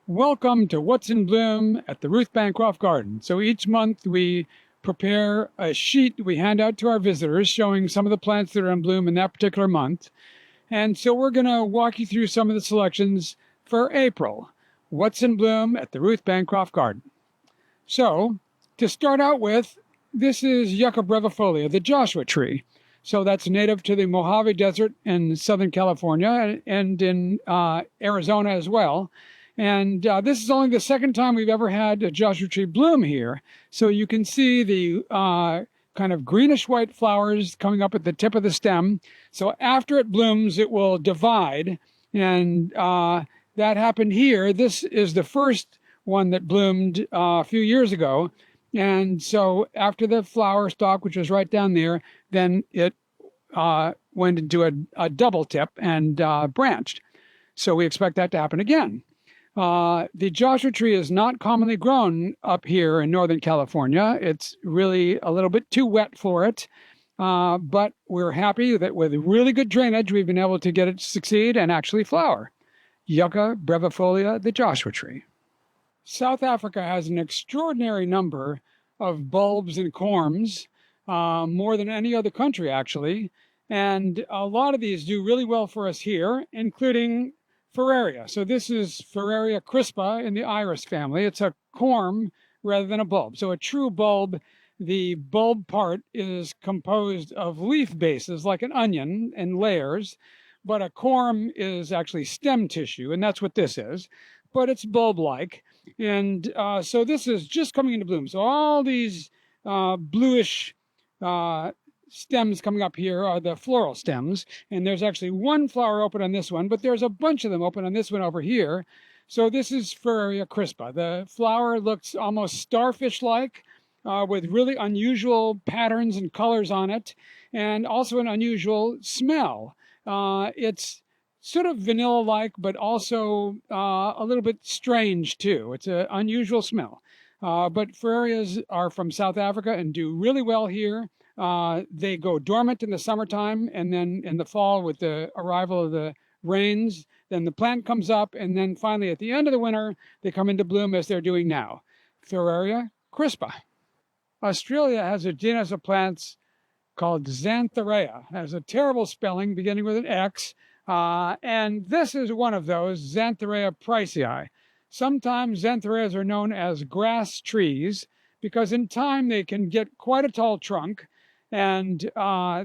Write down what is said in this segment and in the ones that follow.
Welcome to What's in Bloom at the Ruth Bancroft Garden. So each month we prepare a sheet we hand out to our visitors showing some of the plants that are in bloom in that particular month. And so we're going to walk you through some of the selections for April. What's in bloom at the Ruth Bancroft Garden. So to start out with, this is Yucca brevifolia, the Joshua tree. So that's native to the Mojave Desert in Southern California and in Arizona as well. And this is only the second time we've ever had a Joshua tree bloom here. So you can see the kind of greenish-white flowers coming up at the tip of the stem. So after it blooms, it will divide. And that happened here. This is the first one that bloomed a few years ago. And so after the flower stalk, which was right down there, then it went into a double tip and branched. So we expect that to happen again. The Joshua tree is not commonly grown up here in Northern California. It's really a little bit too wet for it, but we're happy that with really good drainage, we've been able to get it to succeed and actually flower. Yucca brevifolia, the Joshua tree. South Africa has an extraordinary number of bulbs and corms, more than any other country actually, and a lot of these do really well for us here, including Ferraria. So this is Ferraria crispa in the iris family. It's a corm rather than a bulb. So a true bulb, the bulb part is composed of leaf bases like an onion in layers, but a corm is actually stem tissue, and that's what this is. But it's bulb-like. And so this is just coming into bloom. So all these bluish stems coming up here are the floral stems, and there's actually one flower open on this one, but there's a bunch of them open on this one over here. So this is Ferraria crispa. The flower looks almost starfish-like, with really unusual patterns and colors on it, and also an unusual smell. It's sort of vanilla-like, but also a little bit strange too. It's an unusual smell. But Ferrarias are from South Africa and do really well here. They go dormant in the summertime, and then in the fall with the arrival of the rains, then the plant comes up, and then finally at the end of the winter, they come into bloom as they're doing now. Ferraria crispa. Australia has a genus of plants called Xanthorrhea. It has a terrible spelling beginning with an X, and this is one of those, Xanthorrhea preissii. Sometimes Xanthorrheas are known as grass trees because in time they can get quite a tall trunk, and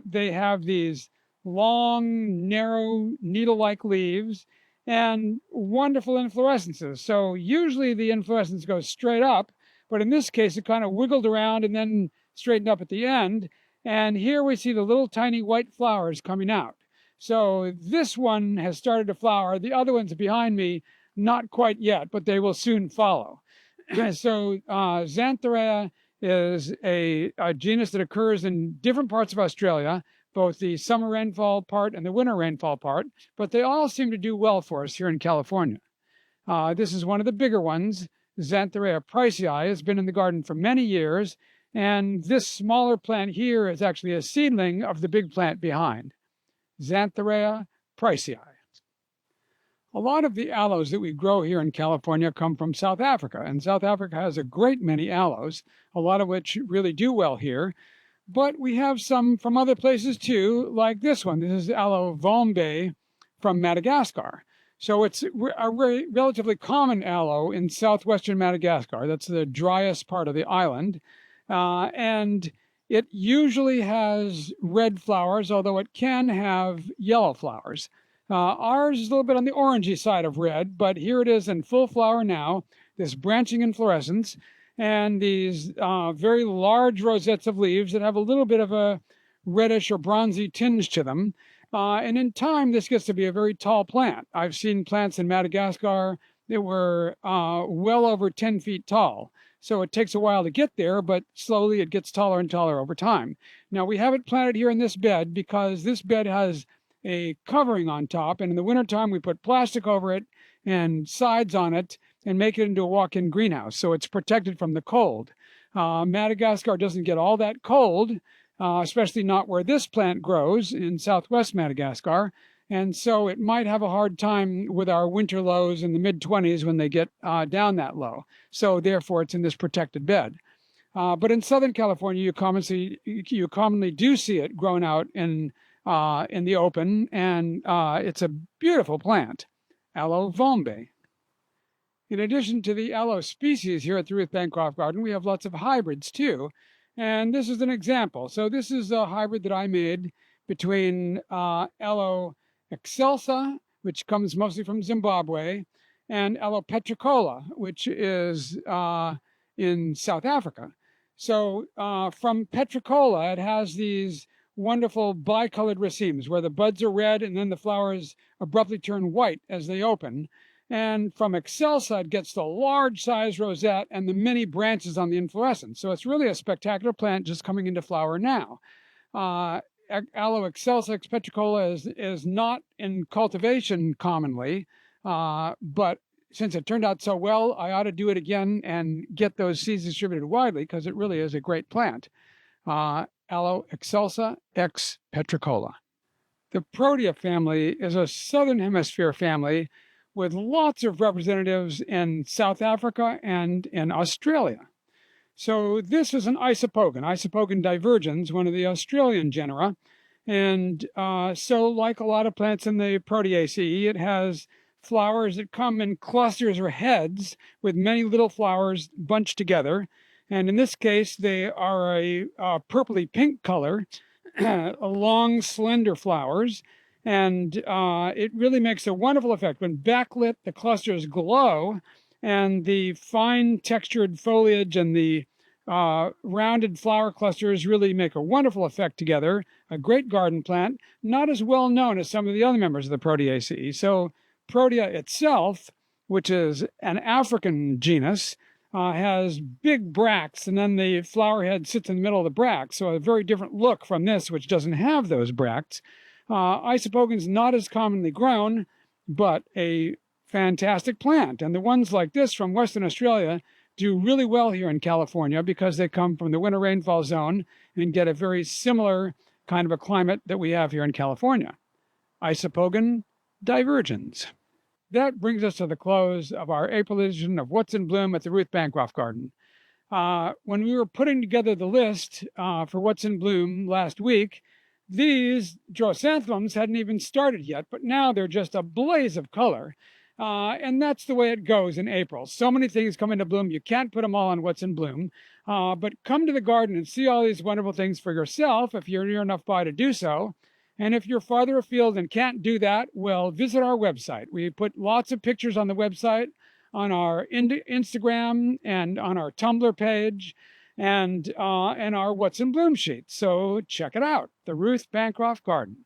they have these long, narrow, needle-like leaves and wonderful inflorescences. So usually the inflorescence goes straight up, but in this case it kind of wiggled around and then straightened up at the end. And here we see the little tiny white flowers coming out. So this one has started to flower. The other ones behind me, not quite yet, but they will soon follow. So Xanthorrhea is a genus that occurs in different parts of Australia, both the summer rainfall part and the winter rainfall part, but they all seem to do well for us here in California. This is one of the bigger ones. Xanthorrhea preissii has been in the garden for many years, and this smaller plant here is actually a seedling of the big plant behind. Xanthorrhea preissii. A lot of the aloes that we grow here in California come from South Africa, and South Africa has a great many aloes, a lot of which really do well here. But we have some from other places too, like this one. This is Aloe vaombe from Madagascar. So it's a relatively common aloe in southwestern Madagascar. That's the driest part of the island. And it usually has red flowers, although it can have yellow flowers. Ours is a little bit on the orangey side of red, but here it is in full flower now, this branching inflorescence, and these very large rosettes of leaves that have a little bit of a reddish or bronzy tinge to them. And in time, this gets to be a very tall plant. I've seen plants in Madagascar that were well over 10 feet tall. So it takes a while to get there, but slowly it gets taller and taller over time. Now, we have it planted here in this bed because this bed has a covering on top, and in the wintertime we put plastic over it and sides on it and make it into a walk-in greenhouse, so it's protected from the cold. Madagascar doesn't get all that cold, especially not where this plant grows in southwest Madagascar, And so it might have a hard time with our winter lows in the mid-20s when they get down that low. So therefore, it's in this protected bed. But in Southern California, you commonly do see it grown out in the open, and it's a beautiful plant, Aloe vaombe. In addition to the aloe species here at the Ruth Bancroft Garden, we have lots of hybrids too. And this is an example. So this is a hybrid that I made between Aloe excelsa, which comes mostly from Zimbabwe, and Aloe petricola, which is in South Africa. So from petricola, it has these wonderful bicolored racemes where the buds are red and then the flowers abruptly turn white as they open. And from excelsa, it gets the large size rosette and the many branches on the inflorescence. So it's really a spectacular plant just coming into flower now. Aloe excelsa petricola is not in cultivation commonly, but since it turned out so well, I ought to do it again and get those seeds distributed widely because it really is a great plant. Aloe excelsa x petricola. The Protea family is a southern hemisphere family with lots of representatives in South Africa and in Australia. So this is an Isopogon divergens, one of the Australian genera. And so like a lot of plants in the Proteaceae, it has flowers that come in clusters or heads with many little flowers bunched together. And in this case, they are a purpley pink color, long, slender flowers. And it really makes a wonderful effect. When backlit, the clusters glow, and the fine textured foliage and the rounded flower clusters really make a wonderful effect together. A great garden plant, not as well known as some of the other members of the Proteaceae. So Protea itself, which is an African genus, has big bracts, and then the flower head sits in the middle of the bracts. So a very different look from this, which doesn't have those bracts. Isopogon's not as commonly grown, but a fantastic plant. And the ones like this from Western Australia do really well here in California because they come from the winter rainfall zone and get a very similar kind of a climate that we have here in California. Isopogon divergens. That brings us to the close of our April edition of What's in Bloom at the Ruth Bancroft Garden. When we were putting together the list for What's in Bloom last week, these drosanthemums hadn't even started yet, but now they're just a blaze of color. And that's the way it goes in April. So many things come into bloom, you can't put them all on What's in Bloom. But come to the garden and see all these wonderful things for yourself if you're near enough by to do so. And if you're farther afield and can't do that, well, visit our website. We put lots of pictures on the website, on our Instagram and on our Tumblr page, and our What's in Bloom sheet. So check it out, the Ruth Bancroft Garden.